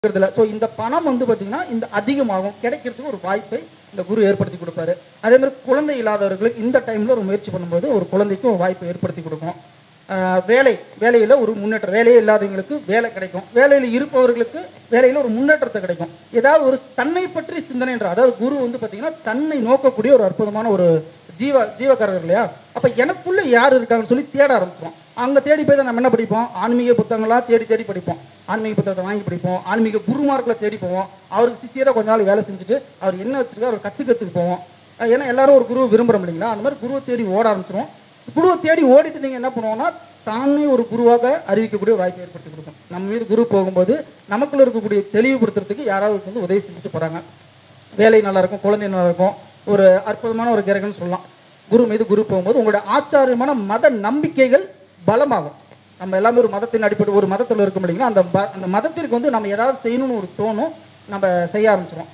So இந்த பணம் வந்து பார்த்தீங்கன்னா இந்த அதிகமாகும் கிடைக்கிறதுக்கு ஒரு வாய்ப்பை இந்த குரு ஏற்படுத்தி கொடுப்பாரு. அதே மாதிரி குழந்தை இல்லாதவர்களுக்கு இந்த டைமில் ஒரு முயற்சி பண்ணும்போது ஒரு குழந்தைக்கு ஒரு வாய்ப்பை ஏற்படுத்தி கொடுக்கும். வேலையில் ஒரு முன்னேற்றம், வேலையே இல்லாதவங்களுக்கு வேலை கிடைக்கும், வேலையில் இருப்பவர்களுக்கு வேலையில் ஒரு முன்னேற்றத்தை கிடைக்கும். ஏதாவது ஒரு தன்னை பற்றி சிந்தனை என்ற, அதாவது குரு வந்து பார்த்தீங்கன்னா தன்னை நோக்கக்கூடிய ஒரு அற்புதமான ஒரு ஜீவக்காரர் இல்லையா. அப்போ எனக்குள்ளே யார் இருக்காங்கன்னு சொல்லி தேட ஆரம்பிச்சிடும். அங்கே தேடி போய் தான் நம்ம என்ன படிப்போம், ஆன்மீக புத்தகங்களாக தேடி தேடி படிப்போம், ஆன்மீக புத்தகத்தை வாங்கி படிப்போம், ஆன்மீக குருமார்களை தேடி போவோம், அவருக்கு சிஷியராக கொஞ்ச நாள் வேலை செஞ்சுட்டு அவர் என்ன வச்சுருக்காரு அவர் கற்றுக்கிறதுக்கு போவோம். ஏன்னா எல்லாரும் ஒரு குருவை விரும்புகிறோம் இல்லைங்களா. அந்த மாதிரி குருவை தேடி ஓட ஆரம்பிச்சிடும். குருவை தேடி ஓடிட்டு நீங்கள் என்ன பண்ணுவோம்னா தானே ஒரு குருவாக அறிவிக்கக்கூடிய ஒரு வாய்ப்பை ஏற்படுத்தி கொடுக்கும். நம்ம மீது குரு போகும்போது நமக்குள்ள இருக்கக்கூடிய தெளிவுபடுத்துறதுக்கு யாராவது வந்து உதவி செஞ்சுட்டு போகிறாங்க. வேலை நல்லாயிருக்கும், குழந்தை நல்லாயிருக்கும், ஒரு அற்புதமான ஒரு கிரகம்னு சொல்லலாம். குரு மீது குரு போகும்போது உங்களுடைய ஆச்சாரியமான மத நம்பிக்கைகள் பலமாகும். நம்ம எல்லாமே ஒரு மதத்தின் அடிப்படை ஒரு மதத்தில் இருக்க முடியுங்களா, அந்த மதத்திற்கு வந்து நம்ம ஏதாவது செய்யணும்னு ஒரு தோணும், நம்ம செய்ய ஆரம்பிச்சிடும்.